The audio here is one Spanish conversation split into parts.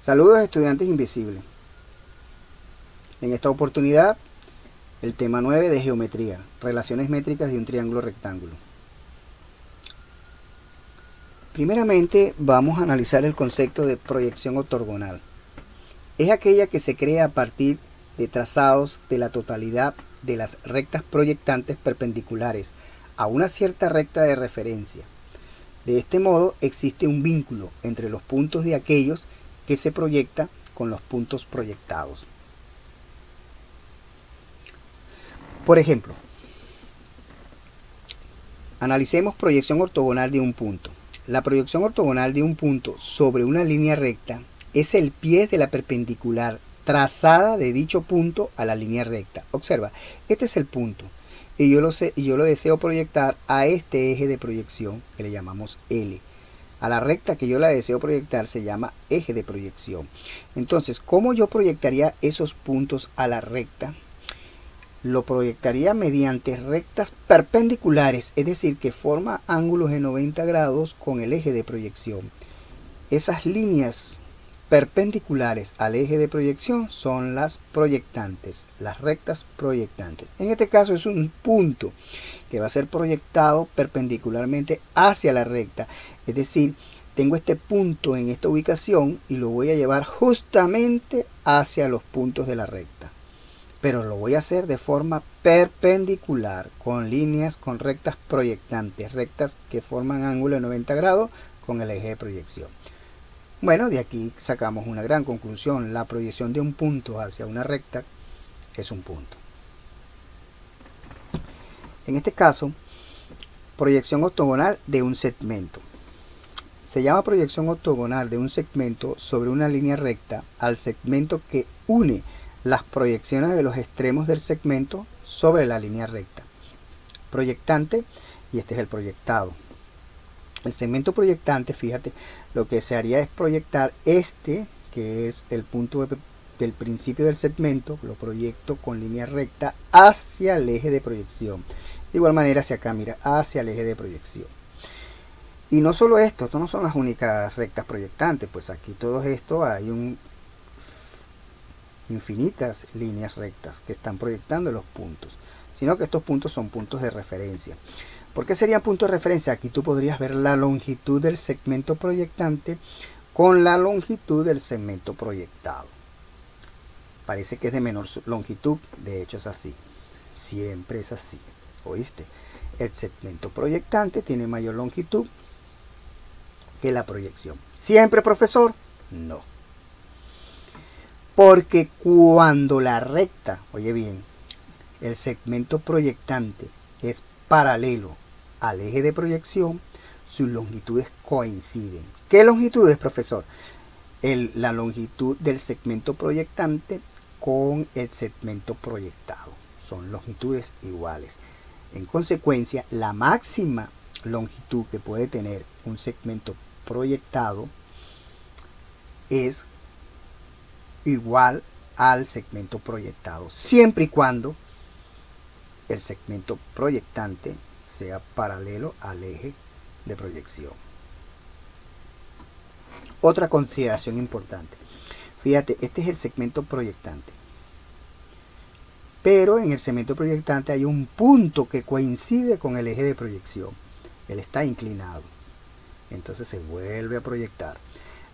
Saludos estudiantes invisibles. En esta oportunidad, el tema 9 de geometría, relaciones métricas de un triángulo rectángulo. Primeramente vamos a analizar el concepto de proyección ortogonal. Es aquella que se crea a partir de trazados de la totalidad de las rectas proyectantes perpendiculares a una cierta recta de referencia. De este modo existe un vínculo entre los puntos de aquellos que se proyecta con los puntos proyectados. Por ejemplo, analicemos proyección ortogonal de un punto. La proyección ortogonal de un punto sobre una línea recta es el pie de la perpendicular trazada de dicho punto a la línea recta. Observa, este es el punto y yo lo deseo proyectar a este eje de proyección que le llamamos L. A la recta que yo la deseo proyectar se llama eje de proyección. Entonces, ¿cómo yo proyectaría esos puntos a la recta? Lo proyectaría mediante rectas perpendiculares, es decir, que forma ángulos de 90 grados con el eje de proyección. Esas líneas perpendiculares al eje de proyección son las proyectantes, las rectas proyectantes. En este caso es un punto que va a ser proyectado perpendicularmente hacia la recta, es decir, tengo este punto en esta ubicación y lo voy a llevar justamente hacia los puntos de la recta. Pero lo voy a hacer de forma perpendicular, con líneas, con rectas proyectantes, rectas que forman ángulo de 90 grados con el eje de proyección. Bueno, de aquí sacamos una gran conclusión. La proyección de un punto hacia una recta es un punto. En este caso, proyección ortogonal de un segmento. Se llama proyección ortogonal de un segmento sobre una línea recta al segmento que une las proyecciones de los extremos del segmento sobre la línea recta. Proyectante, y este es el proyectado. El segmento proyectante, fíjate, lo que se haría es proyectar este, que es el punto del principio del segmento, lo proyecto con línea recta hacia el eje de proyección. De igual manera hacia acá, mira, hacia el eje de proyección. Y no solo esto no son las únicas rectas proyectantes, pues aquí todo esto hay infinitas líneas rectas que están proyectando los puntos, sino que estos puntos son puntos de referencia. ¿Por qué serían puntos de referencia? Aquí tú podrías ver la longitud del segmento proyectante con la longitud del segmento proyectado. Parece que es de menor longitud, de hecho es así, siempre es así, ¿oíste? El segmento proyectante tiene mayor longitud que la proyección. ¿Siempre, profesor? No. Porque cuando la recta, oye bien, el segmento proyectante es paralelo al eje de proyección, sus longitudes coinciden. ¿Qué longitudes, profesor? La longitud del segmento proyectante con el segmento proyectado. Son longitudes iguales. En consecuencia, la máxima longitud que puede tener un segmento proyectado es igual al segmento proyectado, siempre y cuando el segmento proyectante sea paralelo al eje de proyección. Otra consideración importante, fíjate, este es el segmento proyectante, pero en el segmento proyectante hay un punto que coincide con el eje de proyección. Él está inclinado, entonces se vuelve a proyectar.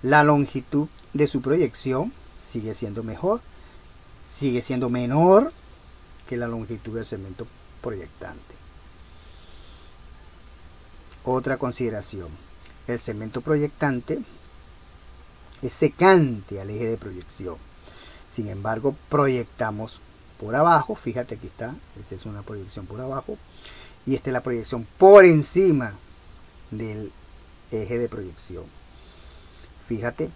La longitud de su proyección sigue siendo menor que la longitud del segmento proyectante. Otra consideración, el segmento proyectante es secante al eje de proyección. Sin embargo, proyectamos por abajo, fíjate aquí está, esta es una proyección por abajo y esta es la proyección por encima del eje de proyección. Fíjate,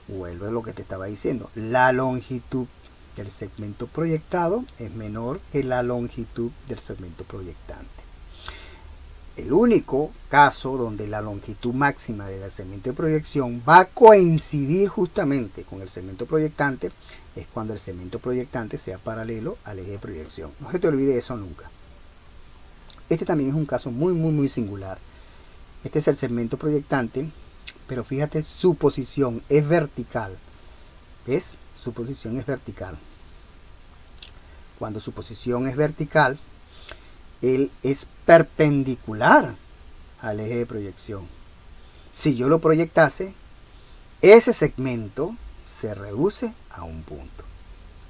vuelvo a lo que te estaba diciendo, la longitud del segmento proyectado es menor que la longitud del segmento proyectante. El único caso donde la longitud máxima del segmento de proyección va a coincidir justamente con el segmento proyectante es cuando el segmento proyectante sea paralelo al eje de proyección. No se te olvide eso nunca. Este también es un caso muy singular. Este es el segmento proyectante, pero fíjate, su posición es vertical. su posición es vertical. Cuando su posición es vertical, él es perpendicular al eje de proyección. Si yo lo proyectase, ese segmento se reduce a un punto.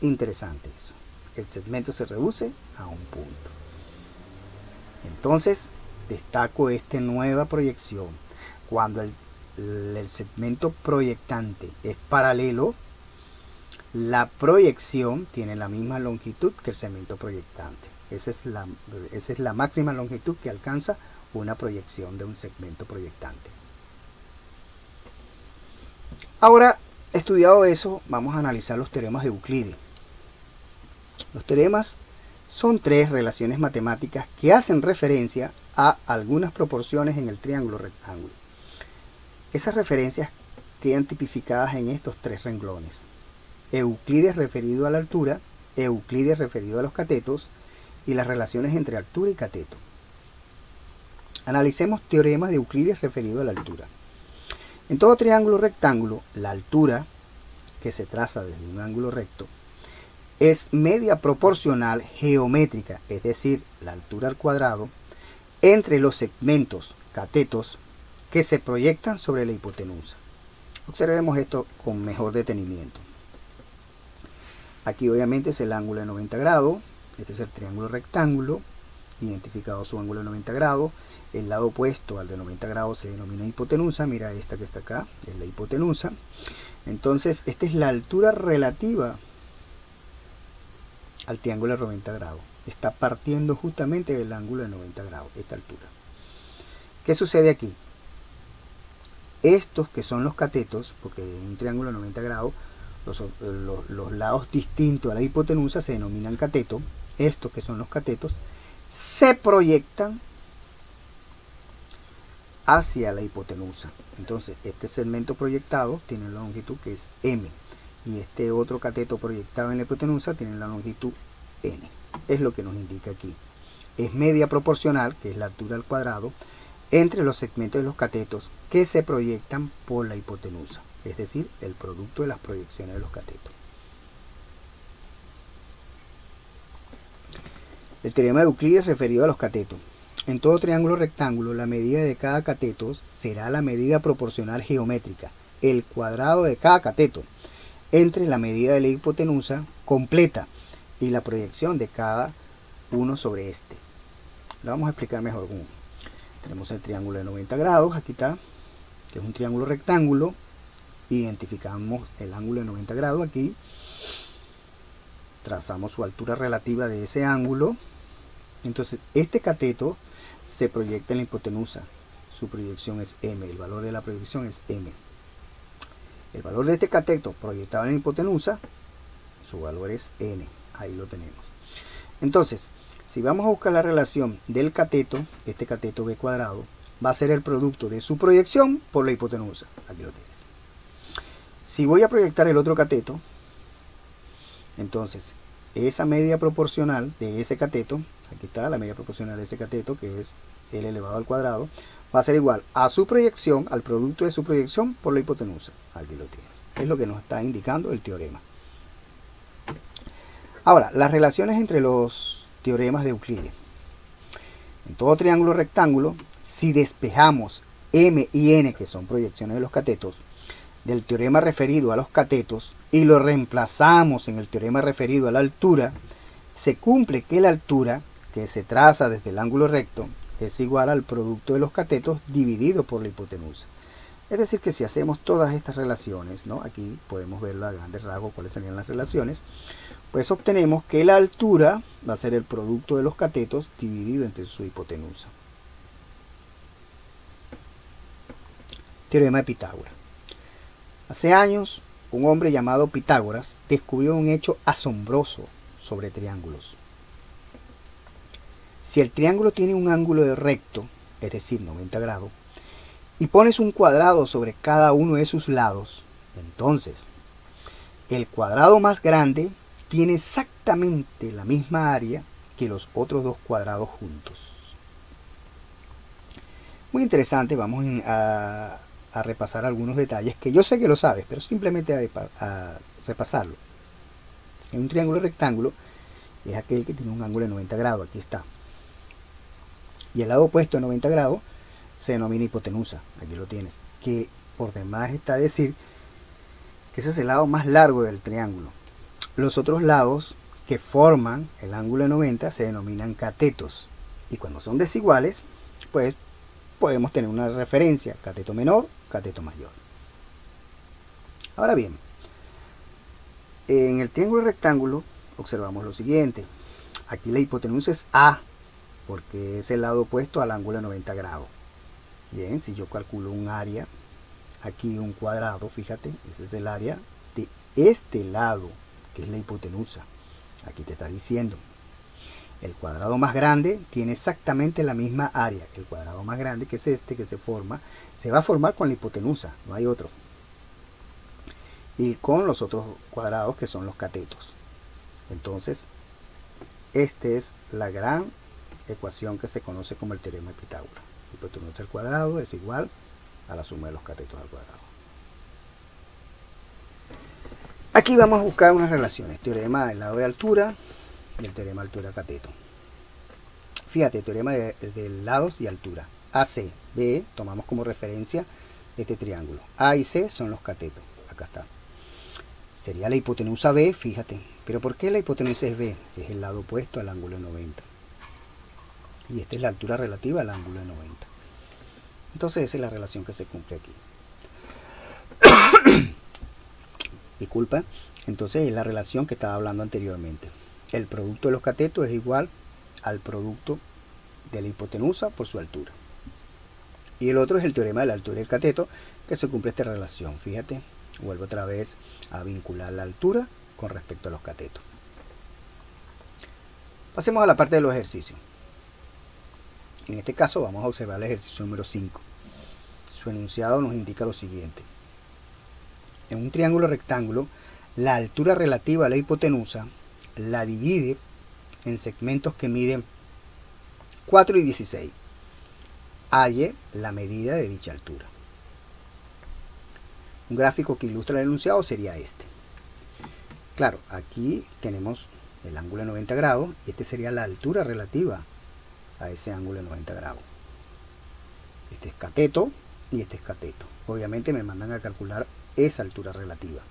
Interesante eso. El segmento se reduce a un punto. Entonces, destaco esta nueva proyección. Cuando el segmento proyectante es paralelo, la proyección tiene la misma longitud que el segmento proyectante. Esa es la máxima longitud que alcanza una proyección de un segmento proyectante. Ahora, estudiado eso, vamos a analizar los teoremas de Euclides. Los teoremas son tres relaciones matemáticas que hacen referencia a algunas proporciones en el triángulo rectángulo. Esas referencias quedan tipificadas en estos tres renglones: Euclides referido a la altura, Euclides referido a los catetos y las relaciones entre altura y cateto. Analicemos teoremas de Euclides referido a la altura. En todo triángulo rectángulo, la altura, que se traza desde un ángulo recto, es media proporcional geométrica, es decir, la altura al cuadrado, entre los segmentos catetos que se proyectan sobre la hipotenusa. Observemos esto con mejor detenimiento. Aquí obviamente es el ángulo de 90 grados, este es el triángulo rectángulo, identificado su ángulo de 90 grados, el lado opuesto al de 90 grados se denomina hipotenusa, mira esta que está acá, es la hipotenusa. Entonces esta es la altura relativa al triángulo de 90 grados, está partiendo justamente del ángulo de 90 grados, esta altura. ¿Qué sucede aquí? Estos que son los catetos, porque en un triángulo de 90 grados, los lados distintos a la hipotenusa se denominan cateto. Estos que son los catetos se proyectan hacia la hipotenusa. Entonces este segmento proyectado tiene la longitud que es m, y este otro cateto proyectado en la hipotenusa tiene la longitud n. Es lo que nos indica aquí. Es media proporcional, que es la altura al cuadrado, entre los segmentos de los catetos que se proyectan por la hipotenusa, es decir, el producto de las proyecciones de los catetos. El teorema de Euclides referido a los catetos. En todo triángulo rectángulo, la medida de cada cateto será la medida proporcional geométrica, el cuadrado de cada cateto, entre la medida de la hipotenusa completa y la proyección de cada uno sobre este. Lo vamos a explicar mejor. Tenemos el triángulo de 90 grados, aquí está, que es un triángulo rectángulo. Identificamos el ángulo de 90 grados aquí, trazamos su altura relativa de ese ángulo. Entonces este cateto se proyecta en la hipotenusa, su proyección es m, el valor de la proyección es m. El valor de este cateto proyectado en la hipotenusa, su valor es n, ahí lo tenemos. Entonces, si vamos a buscar la relación del cateto, este cateto b cuadrado va a ser el producto de su proyección por la hipotenusa. Aquí lo tienes. Si voy a proyectar el otro cateto, entonces esa media proporcional de ese cateto, aquí está la media proporcional de ese cateto, que es l elevado al cuadrado, va a ser igual a su proyección, al producto de su proyección por la hipotenusa. Aquí lo tienes. Es lo que nos está indicando el teorema. Ahora, las relaciones entre los teoremas de Euclides. En todo triángulo rectángulo, si despejamos m y n, que son proyecciones de los catetos, del teorema referido a los catetos y lo reemplazamos en el teorema referido a la altura, se cumple que la altura que se traza desde el ángulo recto es igual al producto de los catetos dividido por la hipotenusa. Es decir, que si hacemos todas estas relaciones, ¿no? Aquí podemos ver a grandes rasgos cuáles serían las relaciones, pues obtenemos que la altura va a ser el producto de los catetos dividido entre su hipotenusa. Teorema de Pitágoras. Hace años, un hombre llamado Pitágoras descubrió un hecho asombroso sobre triángulos. Si el triángulo tiene un ángulo de recto, es decir, 90 grados, y pones un cuadrado sobre cada uno de sus lados, entonces el cuadrado más grande tiene exactamente la misma área que los otros dos cuadrados juntos. Muy interesante, vamos a repasar algunos detalles que yo sé que lo sabes, pero simplemente repasarlo. En un triángulo rectángulo es aquel que tiene un ángulo de 90 grados, aquí está. Y el lado opuesto de 90 grados se denomina hipotenusa, aquí lo tienes. Que por demás está decir que ese es el lado más largo del triángulo. Los otros lados que forman el ángulo de 90 se denominan catetos. Y cuando son desiguales, pues podemos tener una referencia, cateto menor, cateto mayor. Ahora bien, en el triángulo rectángulo observamos lo siguiente. Aquí la hipotenusa es A, porque es el lado opuesto al ángulo de 90 grados. Bien, si yo calculo un área, aquí un cuadrado, fíjate, ese es el área de este lado, que es la hipotenusa. Aquí te está diciendo, el cuadrado más grande tiene exactamente la misma área. El cuadrado más grande, que es este, que se va a formar con la hipotenusa, no hay otro. Y con los otros cuadrados que son los catetos. Entonces, esta es la gran ecuación que se conoce como el teorema de Pitágoras. Hipotenusa al cuadrado es igual a la suma de los catetos al cuadrado. Aquí vamos a buscar unas relaciones. Teorema del lado de altura y el teorema de altura cateto. Fíjate, teorema de lados y altura. AC, B, tomamos como referencia este triángulo. A y C son los catetos. Acá está. Sería la hipotenusa B, fíjate. ¿Pero por qué la hipotenusa es B? Es el lado opuesto al ángulo de 90. Y esta es la altura relativa al ángulo de 90. Entonces esa es la relación que se cumple aquí. Disculpa. Entonces es la relación que estaba hablando anteriormente. El producto de los catetos es igual al producto de la hipotenusa por su altura. Y el otro es el teorema de la altura del cateto, que se cumple esta relación. Fíjate, vuelvo otra vez a vincular la altura con respecto a los catetos. Pasemos a la parte de los ejercicios. En este caso vamos a observar el ejercicio número 5. Su enunciado nos indica lo siguiente. En un triángulo rectángulo, la altura relativa a la hipotenusa la divide en segmentos que miden 4 y 16. Halle la medida de dicha altura. Un gráfico que ilustra el enunciado sería este. Claro, aquí tenemos el ángulo de 90 grados y este sería la altura relativa a ese ángulo de 90 grados. Este es cateto y este es cateto. Obviamente me mandan a calcular esa altura relativa.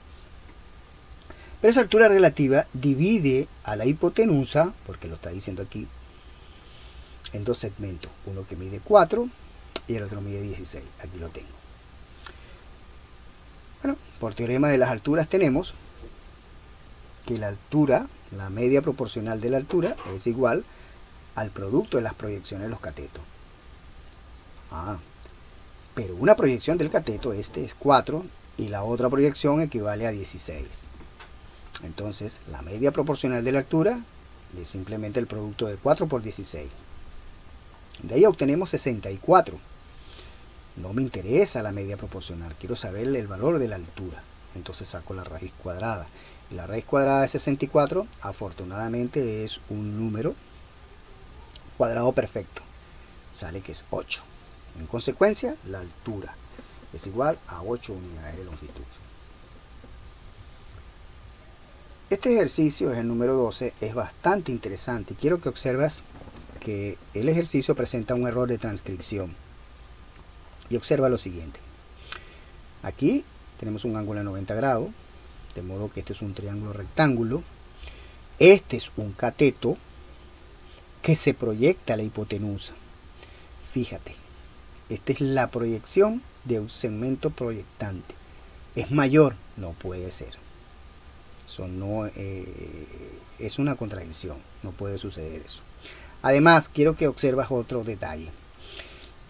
Pero esa altura relativa divide a la hipotenusa, porque lo está diciendo aquí, en dos segmentos. Uno que mide 4 y el otro mide 16. Aquí lo tengo. Bueno, por teorema de las alturas tenemos que la altura, la media proporcional de la altura, es igual al producto de las proyecciones de los catetos. Pero una proyección del cateto, este es 4, y la otra proyección equivale a 16. Entonces, la media proporcional de la altura es simplemente el producto de 4 por 16. De ahí obtenemos 64. No me interesa la media proporcional, quiero saber el valor de la altura. Entonces saco la raíz cuadrada. Y la raíz cuadrada de 64, afortunadamente, es un número cuadrado perfecto. Sale que es 8. En consecuencia, la altura es igual a 8 unidades de longitud. Este ejercicio es el número 12, es bastante interesante y quiero que observes que el ejercicio presenta un error de transcripción. Y observa lo siguiente. Aquí tenemos un ángulo de 90 grados, de modo que este es un triángulo rectángulo. Este es un cateto que se proyecta a la hipotenusa. Fíjate, esta es la proyección de un segmento proyectante. ¿Es mayor? No puede ser. Eso no es una contradicción. No puede suceder eso. Además, quiero que observes otro detalle.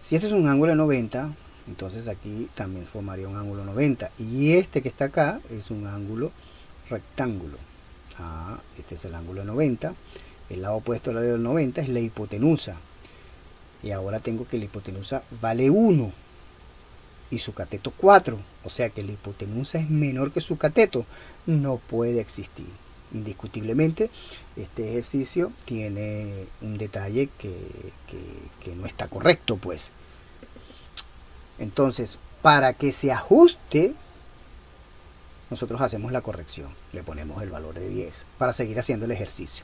Si este es un ángulo de 90, entonces aquí también formaría un ángulo 90. Y este que está acá es un ángulo rectángulo. Este es el ángulo de 90. El lado opuesto al lado del 90 es la hipotenusa. Y ahora tengo que la hipotenusa vale 1 y su cateto 4. O sea que la hipotenusa es menor que su cateto. No puede existir. Indiscutiblemente, este ejercicio tiene un detalle que no está correcto, pues. Entonces, para que se ajuste nosotros hacemos la corrección, le ponemos el valor de 10 para seguir haciendo el ejercicio.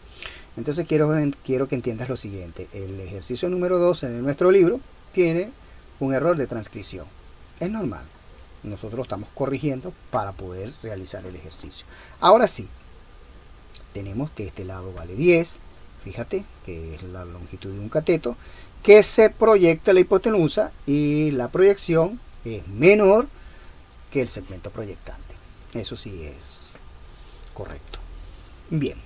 Entonces quiero que entiendas lo siguiente: el ejercicio número 12 de nuestro libro tiene un error de transcripción. Es normal, nosotros lo estamos corrigiendo para poder realizar el ejercicio. Ahora sí, tenemos que este lado vale 10, fíjate que es la longitud de un cateto, que se proyecta la hipotenusa y la proyección es menor que el segmento proyectante. Eso sí es correcto. Bien,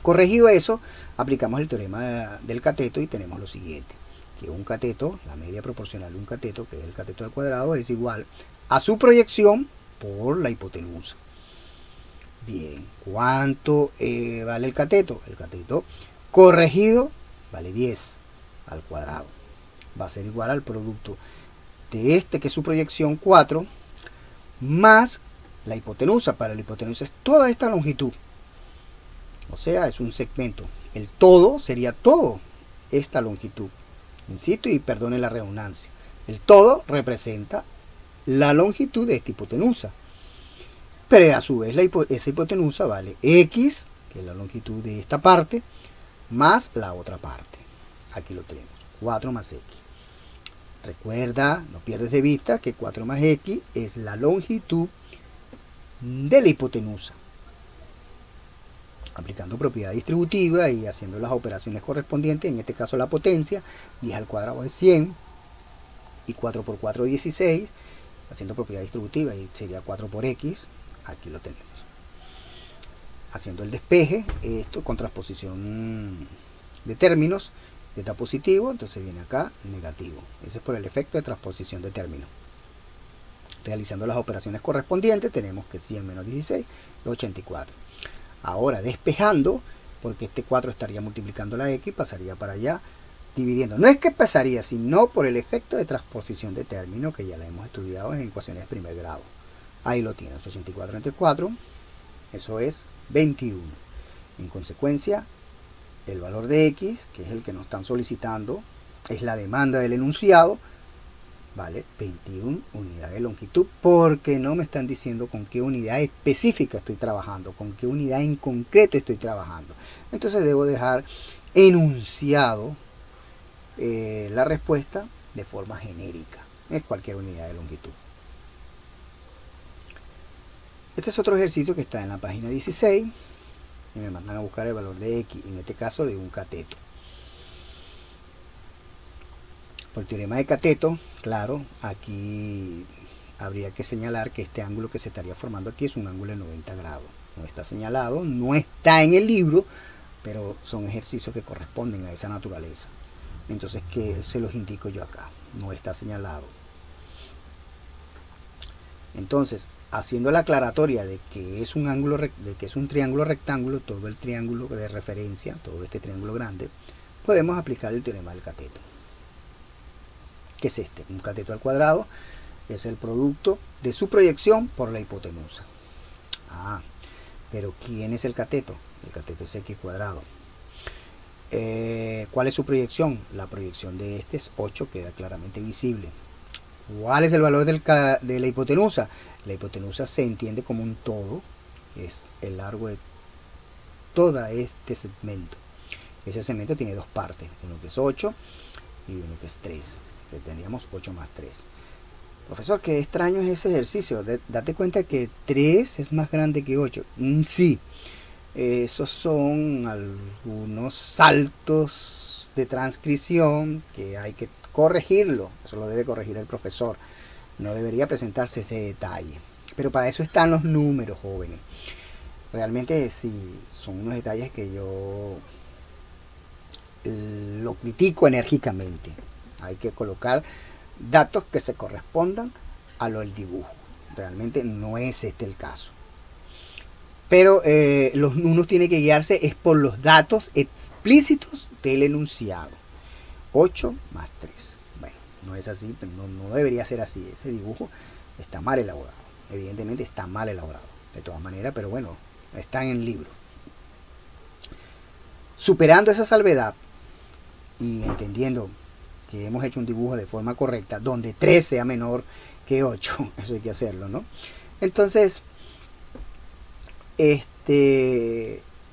corregido eso, aplicamos el teorema del cateto y tenemos lo siguiente: que un cateto, la media proporcional de un cateto, que es el cateto al cuadrado, es igual a su proyección por la hipotenusa. Bien, ¿cuánto vale el cateto? El cateto corregido vale 10 al cuadrado. Va a ser igual al producto de este, que es su proyección 4, más la hipotenusa. Para la hipotenusa es toda esta longitud. O sea, es un segmento. El todo sería todo esta longitud. Insisto y perdonen la redundancia. El todo representa la longitud de esta hipotenusa. Pero a su vez esa hipotenusa vale x, que es la longitud de esta parte, más la otra parte. Aquí lo tenemos, 4 más x. Recuerda, no pierdes de vista que 4 más x es la longitud de la hipotenusa. Aplicando propiedad distributiva y haciendo las operaciones correspondientes, en este caso la potencia, 10 al cuadrado es 100, y 4 por 4 es 16, haciendo propiedad distributiva y sería 4 por x. Aquí lo tenemos. Haciendo el despeje, esto con transposición de términos, está positivo, entonces viene acá negativo. Ese es por el efecto de transposición de términos. Realizando las operaciones correspondientes, tenemos que 100 menos 16 es 84. Ahora despejando, porque este 4 estaría multiplicando la x, pasaría para allá, dividiendo. No es que pasaría, sino por el efecto de transposición de términos, que ya la hemos estudiado en ecuaciones de primer grado. Ahí lo tienes, 84 entre 4, eso es 21. En consecuencia, el valor de x, que es el que nos están solicitando, es la demanda del enunciado, vale 21 unidades de longitud, porque no me están diciendo con qué unidad específica estoy trabajando, con qué unidad en concreto estoy trabajando. Entonces debo dejar enunciado la respuesta de forma genérica, es cualquier unidad de longitud. Este es otro ejercicio que está en la página 16 y me mandan a buscar el valor de x, en este caso de un cateto. Por el teorema de cateto, claro, aquí habría que señalar que este ángulo que se estaría formando aquí es un ángulo de 90 grados. No está señalado, no está en el libro, pero son ejercicios que corresponden a esa naturaleza. Entonces, que se los indico yo acá, no está señalado. Entonces, haciendo la aclaratoria de que es un ángulo, de que es un triángulo rectángulo, todo el triángulo de referencia, todo este triángulo grande, podemos aplicar el teorema del cateto. ¿Qué es este? Un cateto al cuadrado es el producto de su proyección por la hipotenusa. Ah, pero ¿quién es el cateto? El cateto es x cuadrado. ¿Cuál es su proyección? La proyección de este es 8, queda claramente visible. ¿Cuál es el valor de la hipotenusa? La hipotenusa se entiende como un todo, es el largo de todo este segmento. Ese segmento tiene dos partes, uno que es 8 y uno que es 3. Tendríamos 8 más 3. Profesor, qué extraño es ese ejercicio. Date cuenta que 3 es más grande que 8. Sí, esos son algunos saltos de transcripción que hay que corregirlo. Eso lo debe corregir el profesor. No debería presentarse ese detalle. Pero para eso están los números, jóvenes. Realmente sí, son unos detalles que yo lo critico enérgicamente. Hay que colocar datos que se correspondan a lo del dibujo. Realmente no es este el caso. Pero uno tiene que guiarse es por los datos explícitos del enunciado. 8 más 3. Bueno, no es así, no debería ser así. Ese dibujo está mal elaborado. Evidentemente está mal elaborado. De todas maneras, pero bueno, está en el libro. Superando esa salvedad y entendiendo que hemos hecho un dibujo de forma correcta, donde 3 sea menor que 8, eso hay que hacerlo, ¿no? Entonces,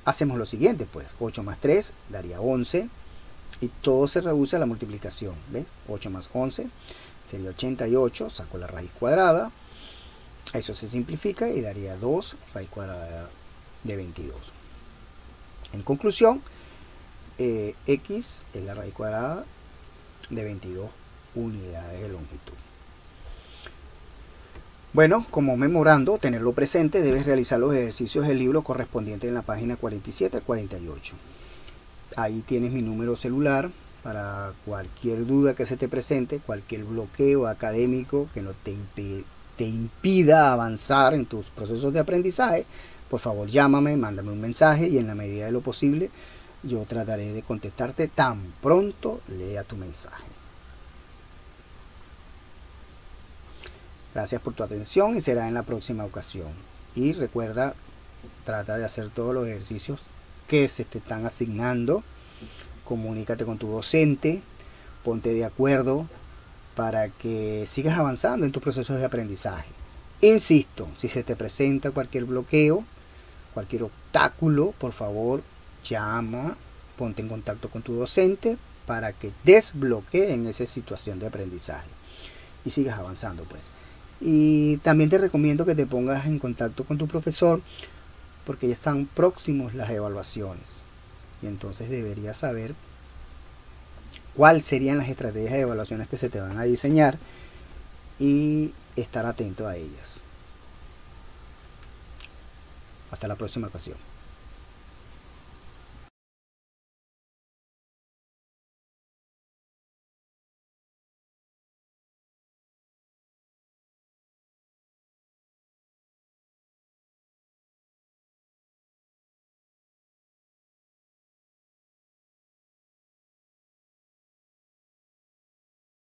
hacemos lo siguiente, pues 8 más 3 daría 11 y todo se reduce a la multiplicación. ¿Ves? 8 más 11 sería 88, saco la raíz cuadrada, eso se simplifica y daría 2 raíz cuadrada de 22. En conclusión, x es la raíz cuadrada de 22 unidades de longitud. Bueno, como memorando, tenerlo presente, debes realizar los ejercicios del libro correspondientes en la página 47 al 48. Ahí tienes mi número celular para cualquier duda que se te presente, cualquier bloqueo académico que no te impida avanzar en tus procesos de aprendizaje. Por favor, llámame, mándame un mensaje y en la medida de lo posible yo trataré de contestarte tan pronto lea tu mensaje. Gracias por tu atención y será en la próxima ocasión. Y recuerda, trata de hacer todos los ejercicios que se te están asignando. Comunícate con tu docente, ponte de acuerdo para que sigas avanzando en tus procesos de aprendizaje. Insisto, si se te presenta cualquier bloqueo, cualquier obstáculo, por favor, llama, ponte en contacto con tu docente para que desbloqueen esa situación de aprendizaje y sigas avanzando, pues. Y también te recomiendo que te pongas en contacto con tu profesor porque ya están próximos las evaluaciones y entonces deberías saber cuáles serían las estrategias de evaluaciones que se te van a diseñar y estar atento a ellas. Hasta la próxima ocasión.